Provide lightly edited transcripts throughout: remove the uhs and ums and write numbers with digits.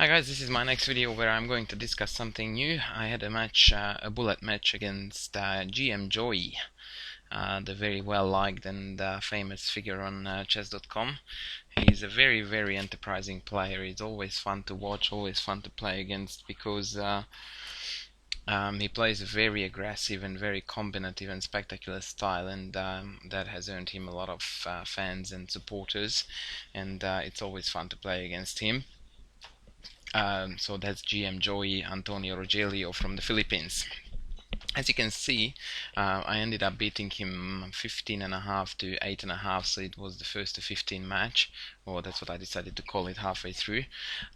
Hi guys, this is my next video where I'm going to discuss something new. I had a match, a bullet match against GM Joey, the very well liked and famous figure on chess.com. He's a very enterprising player. He's always fun to watch, always fun to play against because he plays a very aggressive and very combinative and spectacular style, and that has earned him a lot of fans and supporters, and it's always fun to play against him. So that's GM Joey Antonio Rogelio from the Philippines. As you can see, I ended up beating him 15.5 to 8.5, so it was the first to 15 match, or that's what I decided to call it halfway through.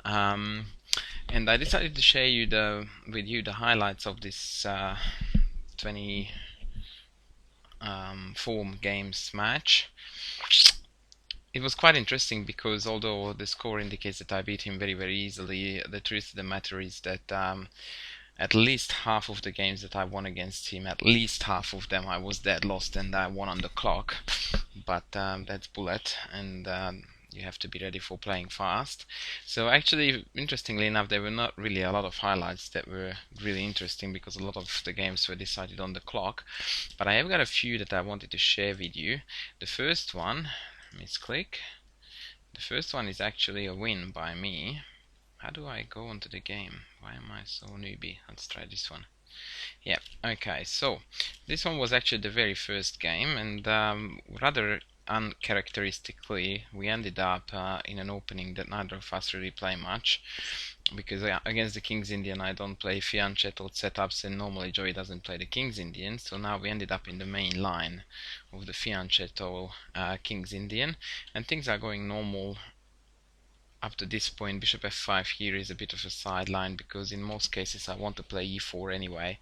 And I decided to share with you the highlights of this 20 form games match. It was quite interesting because although the score indicates that I beat him very easily, the truth of the matter is that at least half of the games that I won against him, at least half of them I was dead lost and I won on the clock. But that's Bullet, and you have to be ready for playing fast. So actually, interestingly enough, there were not really a lot of highlights that were really interesting because a lot of the games were decided on the clock. But I have got a few that I wanted to share with you. The first one, misclick. The first one is actually a win by me. How do I go onto the game? Why am I so newbie? Let's try this one. Yeah, okay, so this one was actually the very first game, and rather uncharacteristically, we ended up in an opening that neither of us really play much, because against the King's Indian I don't play fianchetto setups, and normally Joey doesn't play the King's Indian, so now we ended up in the main line of the fianchetto King's Indian, and things are going normal up to this point. Bishop f5 here is a bit of a sideline because in most cases I want to play e4 anyway,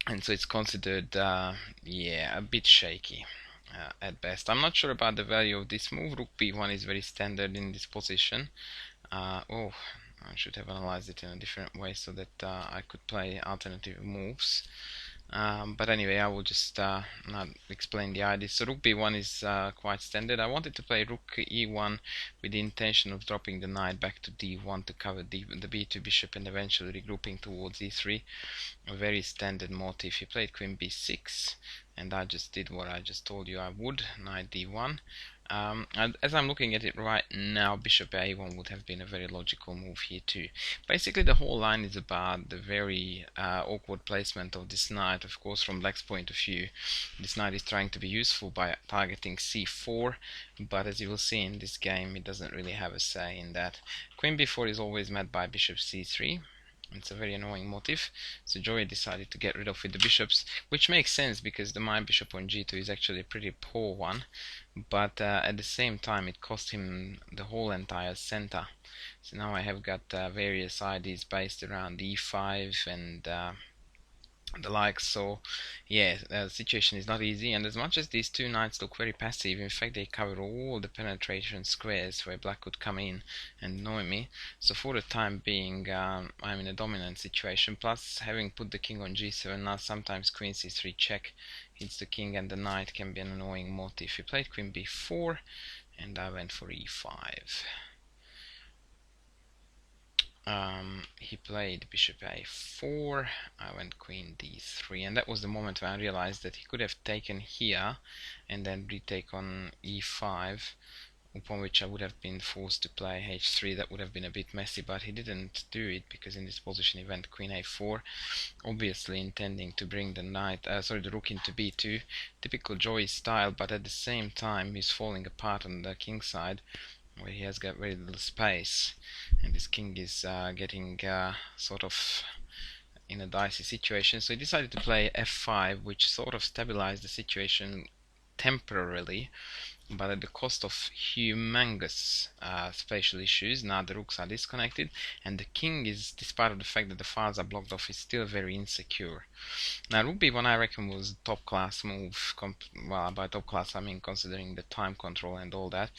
and so it's considered yeah, a bit shaky at best. I'm not sure about the value of this move. Rook b1 is very standard in this position. Oh, I should have analyzed it in a different way so that I could play alternative moves. But anyway, I will just not explain the idea. So rook b1 is quite standard. I wanted to play rook e1 with the intention of dropping the knight back to d1 to cover the b2 bishop and eventually regrouping towards e3. A very standard motif. He played queen b6, and I just did what I just told you I would, knight d1. And as I'm looking at it right now, bishop a1 would have been a very logical move here too. Basically, the whole line is about the very awkward placement of this knight. Of course, from black's point of view, this knight is trying to be useful by targeting c4, but as you will see in this game, it doesn't really have a say in that. Queen b4 is always met by bishop c3. It's a very annoying motif, so Joey decided to get rid of with the bishops, which makes sense because the my bishop on g2 is actually a pretty poor one, but at the same time it cost him the whole entire center. So now I have got various ideas based around e5 and the like. So yeah, the situation is not easy, and as much as these two knights look very passive, in fact they cover all the penetration squares where black could come in and annoy me. So for the time being, I'm in a dominant situation, plus having put the king on g7, now sometimes queen c3 check hits the king and the knight can be an annoying motif. He played queen b4 and I went for e5. He played bishop a4, I went queen d3, and that was the moment when I realized that he could have taken here and then retake on e5, upon which I would have been forced to play h3. That would have been a bit messy, but he didn't do it because in this position he went queen a4, obviously intending to bring the the rook into b2, typical Joey style, but at the same time he's falling apart on the king side, where he has got very little space, and this king is getting sort of in a dicey situation. So he decided to play f5, which sort of stabilized the situation temporarily, but at the cost of humongous spatial issues. Now the rooks are disconnected, and the king is, despite of the fact that the files are blocked off, is still very insecure. Now rook b1 I reckon was a top class move. Well, by top class I mean considering the time control and all that,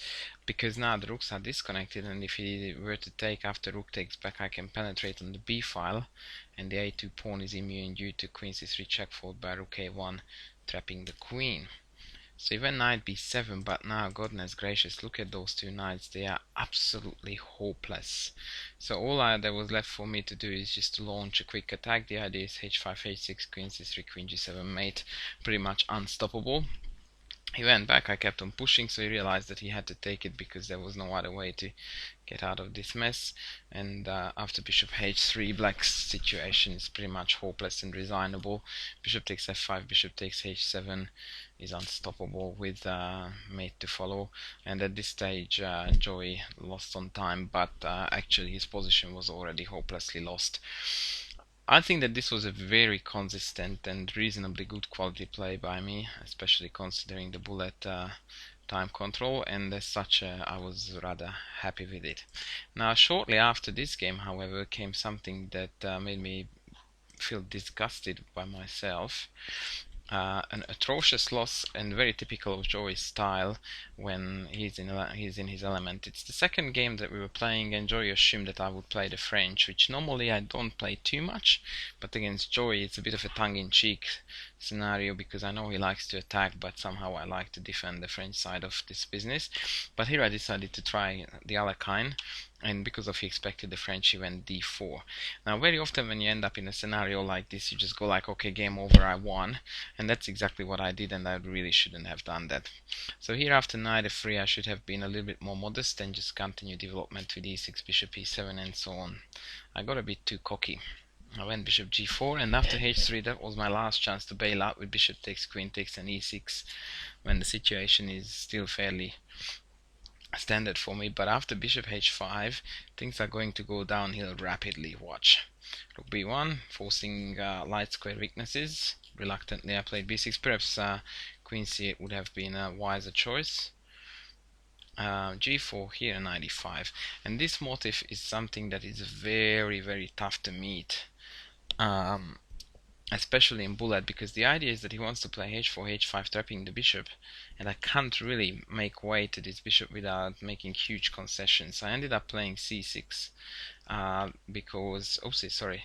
because now the rooks are disconnected, and if he were to take after rook takes back, I can penetrate on the b file, and the a2 pawn is immune due to queen c3 check followed by rook a1 trapping the queen. So even knight b7, but now, goodness gracious, look at those two knights. They are absolutely hopeless. So all that was left for me to do is just to launch a quick attack. The idea is h5, h6, queen c3, queen g7 mate, pretty much unstoppable. He went back, I kept on pushing, so he realized that he had to take it because there was no other way to get out of this mess. And after bishop h3, black's situation is pretty much hopeless and resignable. Bishop takes f5, bishop takes h7 is unstoppable with mate to follow. And at this stage, Joey lost on time, but actually his position was already hopelessly lost. I think that this was a very consistent and reasonably good quality play by me, especially considering the bullet time control, and as such I was rather happy with it. Now shortly after this game, however, came something that made me feel disgusted by myself. An atrocious loss, and very typical of Joey's style when he's in his element. It's the second game that we were playing, and Joey assumed that I would play the French, which normally I don't play too much, but against Joey it's a bit of a tongue-in-cheek scenario because I know he likes to attack, but somehow I like to defend the French side of this business. But here I decided to try the other kind, and because of he expected the French, he went d4. Now very often when you end up in a scenario like this, you just go like, okay, game over, I won. And that's exactly what I did, and I really shouldn't have done that. So here after knight f3 I should have been a little bit more modest and just continue development with e6, bishop e7 and so on. I got a bit too cocky. I went bishop g4, and after h3 that was my last chance to bail out with bishop takes, queen takes and e6 when the situation is still fairly standard for me. But after bishop h5 things are going to go downhill rapidly. Watch. Rook b1, forcing light square weaknesses. Reluctantly I played b6. Perhaps queen c8 would have been a wiser choice. G4 here, knight e5, and this motif is something that is very tough to meet, especially in Bullet, because the idea is that he wants to play h4, h5, trapping the bishop, and I can't really make way to this bishop without making huge concessions. I ended up playing c6 because, oopsie, sorry,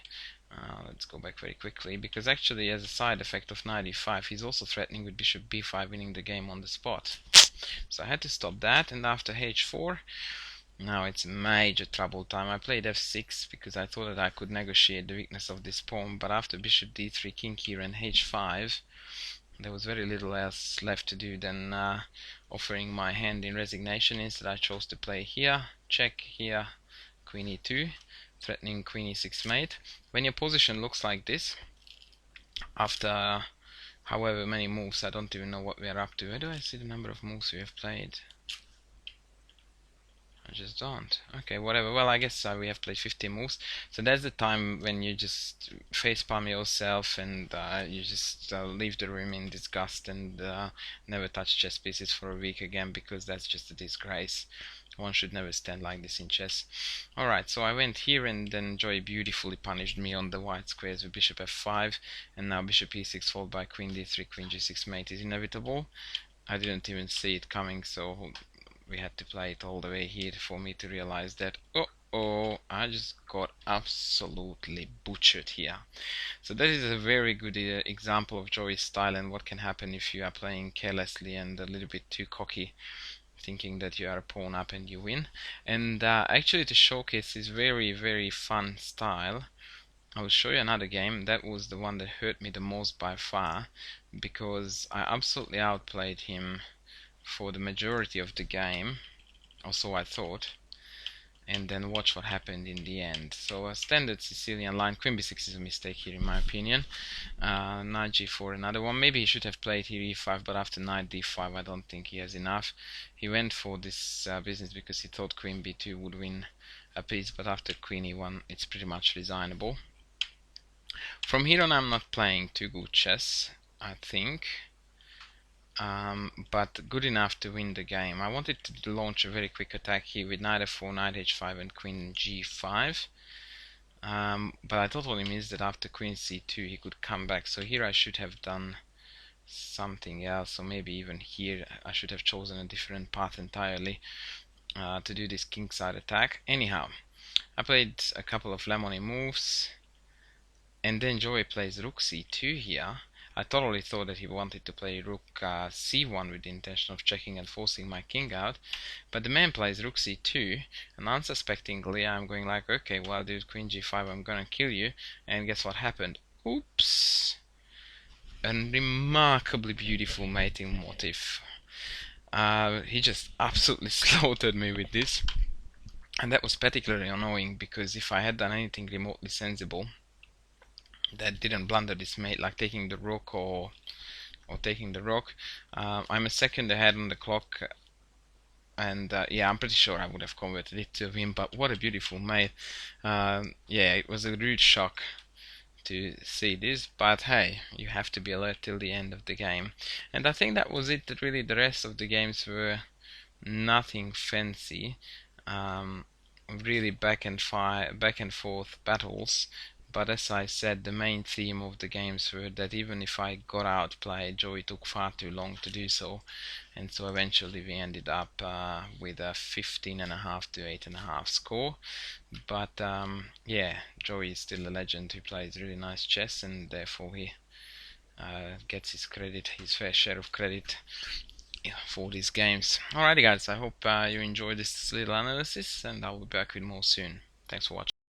let's go back very quickly, because actually as a side effect of knight e5 he's also threatening with bishop b5, winning the game on the spot. So I had to stop that, and after h4 now it's major trouble time. I played f6 because I thought that I could negotiate the weakness of this pawn, but after bishop d3, king here and h5 there was very little else left to do than offering my hand in resignation. Instead I chose to play here, check here, queen e2, threatening queen e6 mate. When your position looks like this, after however many moves, I don't even know what we are up to. Where do I see the number of moves we have played? I just don't. Okay, whatever. Well, I guess we have played 50 moves. So that's the time when you just facepalm yourself and you just leave the room in disgust and never touch chess pieces for a week again, because that's just a disgrace. One should never stand like this in chess. Alright, so I went here, and then Joy beautifully punished me on the white squares with bishop f5, and now bishop e6 followed by queen d3, queen g6 mate is inevitable. I didn't even see it coming, so we had to play it all the way here for me to realize that, I just got absolutely butchered here. So that is a very good example of Joey's style and what can happen if you are playing carelessly and a little bit too cocky, thinking that you are a pawn up and you win. And actually to showcase this very fun style, I will show you another game. That was the one that hurt me the most by far, because I absolutely outplayed him for the majority of the game, or so I thought, and then watch what happened in the end. So a standard Sicilian line, queen b6 is a mistake here in my opinion. Knight g4, another one. Maybe he should have played here e5, but after knight d5 I don't think he has enough. He went for this business because he thought queen b2 would win a piece, but after queen e1 it's pretty much resignable. From here on I'm not playing too good chess, I think. But good enough to win the game. I wanted to launch a very quick attack here with knight f4, knight h5 and queen g5, but I totally missed that after queen c2 he could come back. So here I should have done something else, or maybe even here I should have chosen a different path entirely to do this kingside attack. Anyhow, I played a couple of lemony moves, and then Joey plays rook c2 here. I totally thought that he wanted to play rook c1 with the intention of checking and forcing my king out, but the man plays rook c2, and unsuspectingly I'm going like, okay, well dude, queen g5, I'm gonna kill you, and guess what happened? Oops! A remarkably beautiful mating motif. He just absolutely slaughtered me with this, and that was particularly annoying because if I had done anything remotely sensible that didn't blunder this mate, like taking the rook or taking the rook, I'm a second ahead on the clock, and yeah, I'm pretty sure I would have converted it to him. But what a beautiful mate! Yeah, it was a rude shock to see this, but hey, you have to be alert till the end of the game. And I think that was it. That really, the rest of the games were nothing fancy. Um, Really back and forth battles. But as I said, the main theme of the games were that even if I got outplayed, Joey took far too long to do so, and so eventually we ended up with a 15.5 to 8.5 score. But yeah, Joey is still a legend who plays really nice chess, and therefore he gets his credit, his fair share of credit, yeah, for these games. Alrighty, guys, I hope you enjoyed this little analysis, and I'll be back with more soon. Thanks for watching.